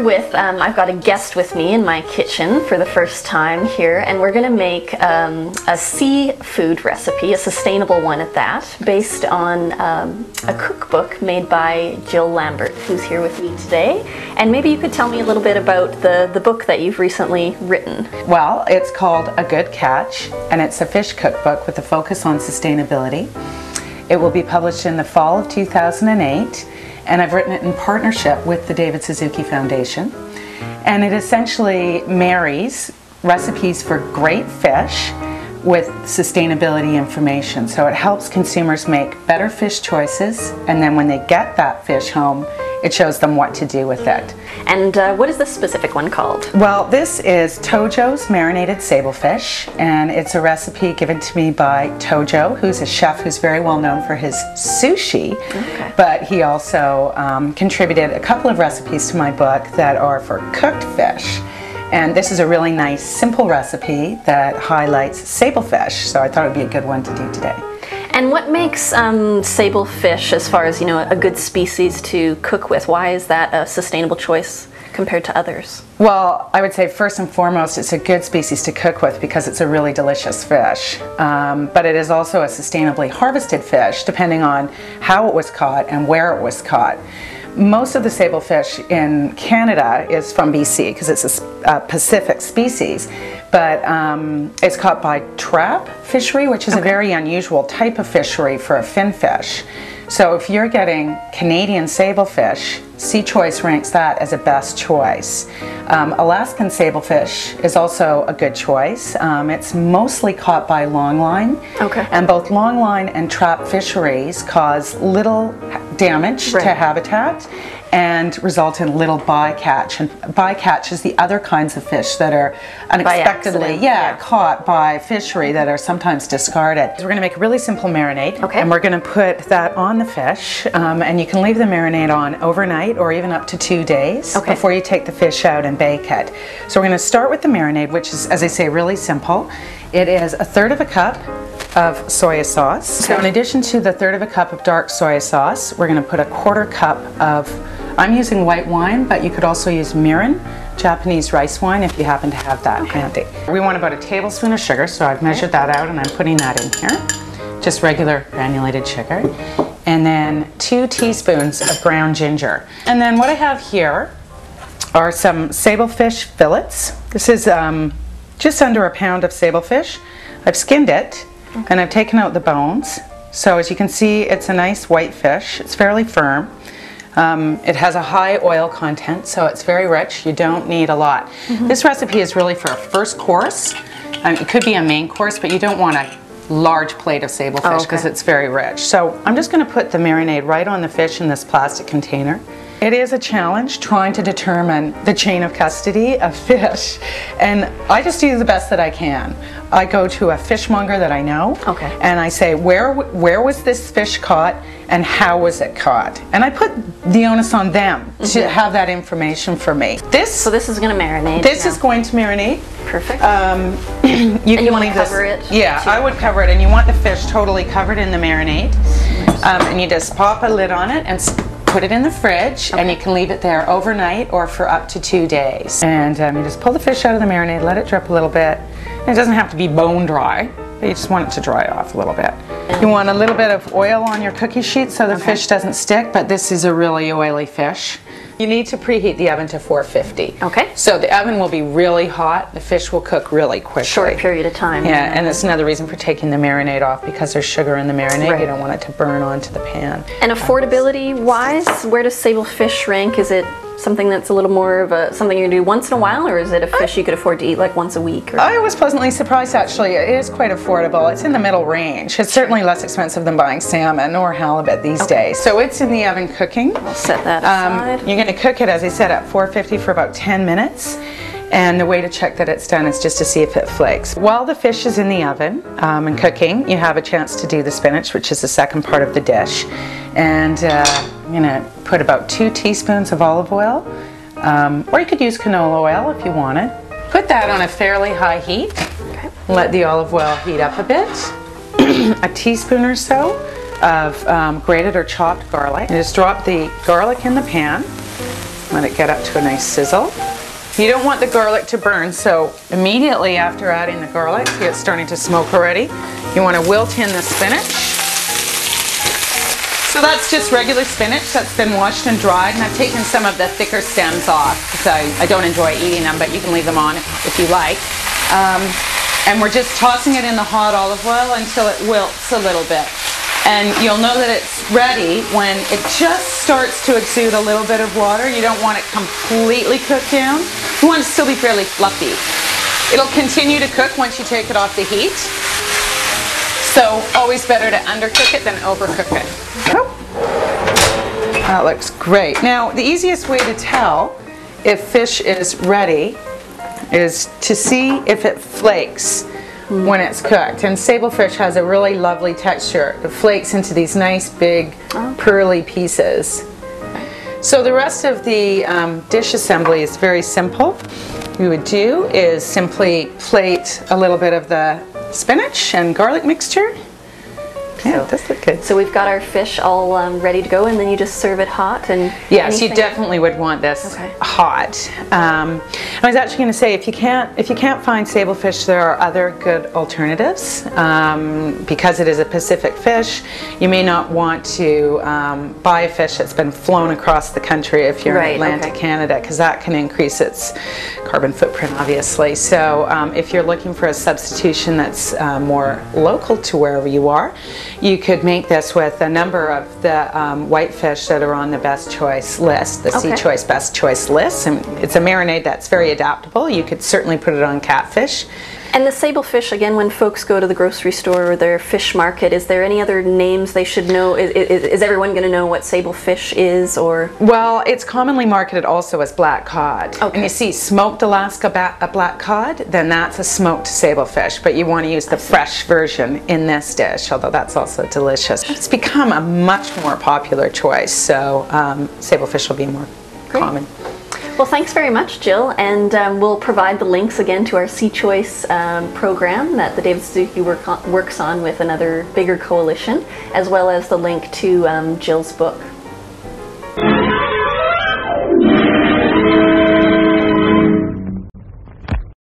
with, I've got a guest with me in my kitchen for the first time here, and we're going to make a seafood recipe, a sustainable one at that, based on a cookbook made by Jill Lambert, who's here with me today. And maybe you could tell me a little bit about the book that you've recently written. Well, it's called A Good Catch, and it's a fish cookbook with a focus on sustainability. It will be published in the fall of 2008. And I've written it in partnership with the David Suzuki Foundation. And it essentially marries recipes for great fish with sustainability information. So it helps consumers make better fish choices, and then when they get that fish home, it shows them what to do with it. And what is this specific one called? Well, this is Tojo's Marinated Sablefish, and it's a recipe given to me by Tojo, who's a chef who's very well known for his sushi. Okay. But he also contributed a couple of recipes to my book that are for cooked fish. And this is a really nice, simple recipe that highlights sablefish, so I thought it would be a good one to do today. And what makes sablefish, as far as, you know, a good species to cook with? Why is that a sustainable choice compared to others? Well, I would say first and foremost it's a good species to cook with because it's a really delicious fish. But it is also a sustainably harvested fish depending on how it was caught and where it was caught. Most of the sablefish in Canada is from BC because it's a Pacific species, but it's caught by trap fishery, which is a very unusual type of fishery for a fin fish. So if you're getting Canadian sablefish, Sea Choice ranks that as a best choice. Alaskan sablefish is also a good choice. It's mostly caught by longline, and both longline and trap fisheries cause little damage to habitat and result in little bycatch. And bycatch is the other kinds of fish that are unexpectedly caught by fishery that are sometimes discarded. So we're going to make a really simple marinade, and we're going to put that on the fish, and you can leave the marinade on overnight or even up to 2 days before you take the fish out and bake it. So we're going to start with the marinade, which is, as I say, really simple. It is 1/3 cup of soy sauce. So in addition to the 1/3 cup of dark soy sauce, we're going to put 1/4 cup of, I'm using white wine, but you could also use mirin, Japanese rice wine, if you happen to have that handy. We want about 1 tablespoon of sugar, so I've measured that out and I'm putting that in here. Just regular granulated sugar. And then 2 teaspoons of ground ginger. And then what I have here are some sablefish fillets. This is just under a pound of sablefish. I've skinned it and I've taken out the bones. So as you can see, it's a nice white fish. It's fairly firm. It has a high oil content, so it's very rich. You don't need a lot. This recipe is really for a first course. It could be a main course, but you don't want a large plate of sablefish because it's very rich. So I'm just going to put the marinade right on the fish in this plastic container. It is a challenge trying to determine the chain of custody of fish, and I just do the best that I can. I go to a fishmonger that I know, and I say, where was this fish caught and how was it caught? And I put the onus on them to have that information for me. So this is going to marinate. This is going to marinate. Perfect. You want to cover it? Yeah, I would cover it, and you want the fish totally covered in the marinade. And you just pop a lid on it and put it in the fridge, and you can leave it there overnight or for up to 2 days. And you just pull the fish out of the marinade, let it drip a little bit. And it doesn't have to be bone dry, but you just want it to dry off a little bit. You want a little bit of oil on your cookie sheet so the fish doesn't stick, but this is a really oily fish. You need to preheat the oven to 450. So the oven will be really hot, the fish will cook really quickly. Short period of time. Yeah, and that's another reason for taking the marinade off, because there's sugar in the marinade. You don't want it to burn onto the pan. And affordability-wise, where does sablefish rank? Is it something that's a little more of something you do once in a while, or is it a fish you could afford to eat like once a week? I was pleasantly surprised, actually. It is quite affordable. It's in the middle range. It's certainly less expensive than buying salmon or halibut these days. So it's in the oven cooking. I'll set that aside. You're going to cook it, as I said, at 450 for about 10 minutes. And the way to check that it's done is just to see if it flakes. While the fish is in the oven and cooking, you have a chance to do the spinach, which is the second part of the dish. And I'm going to put about 2 teaspoons of olive oil, or you could use canola oil if you wanted. Put that on a fairly high heat. Let the olive oil heat up a bit. A teaspoon or so of grated or chopped garlic. And just drop the garlic in the pan. Let it get up to a nice sizzle. You don't want the garlic to burn, so immediately after adding the garlic, see it's starting to smoke already. You want to wilt in the spinach. So that's just regular spinach that's been washed and dried, and I've taken some of the thicker stems off because I don't enjoy eating them, but you can leave them on if you like. And we're just tossing it in the hot olive oil until it wilts a little bit. And you'll know that it's ready when it just starts to exude a little bit of water. You don't want it completely cooked down. You want it to still be fairly fluffy. It'll continue to cook once you take it off the heat. So always better to undercook it than overcook it. Oh, that looks great. Now, the easiest way to tell if fish is ready is to see if it flakes when it's cooked. And sablefish has a really lovely texture. It flakes into these nice big pearly pieces. So the rest of the dish assembly is very simple. What we would do is simply plate a little bit of the spinach and garlic mixture. Yeah, it does look good. So we've got our fish all ready to go, and then you just serve it hot. And yes, you definitely would want this hot. I was actually going to say, if you can't find sablefish, there are other good alternatives. Because it is a Pacific fish, you may not want to buy a fish that's been flown across the country if you're in Atlantic Canada, because that can increase its carbon footprint, obviously. So if you're looking for a substitution that's more local to wherever you are, you could make this with a number of the white fish that are on the best choice list, the Sea Choice best choice list. And it's a marinade that's very adaptable. You could certainly put it on catfish. And the sablefish, again, when folks go to the grocery store or their fish market, is there any other names they should know? Is everyone going to know what sablefish is? Or? Well, it's commonly marketed also as black cod. Okay. And you see smoked Alaska black cod, then that's a smoked sablefish. But you want to use the fresh version in this dish, although that's also delicious. It's become a much more popular choice, so sablefish will be more common. Well, thanks very much, Jill, and we'll provide the links again to our Sea Choice program that the David Suzuki works on with another bigger coalition, as well as the link to Jill's book.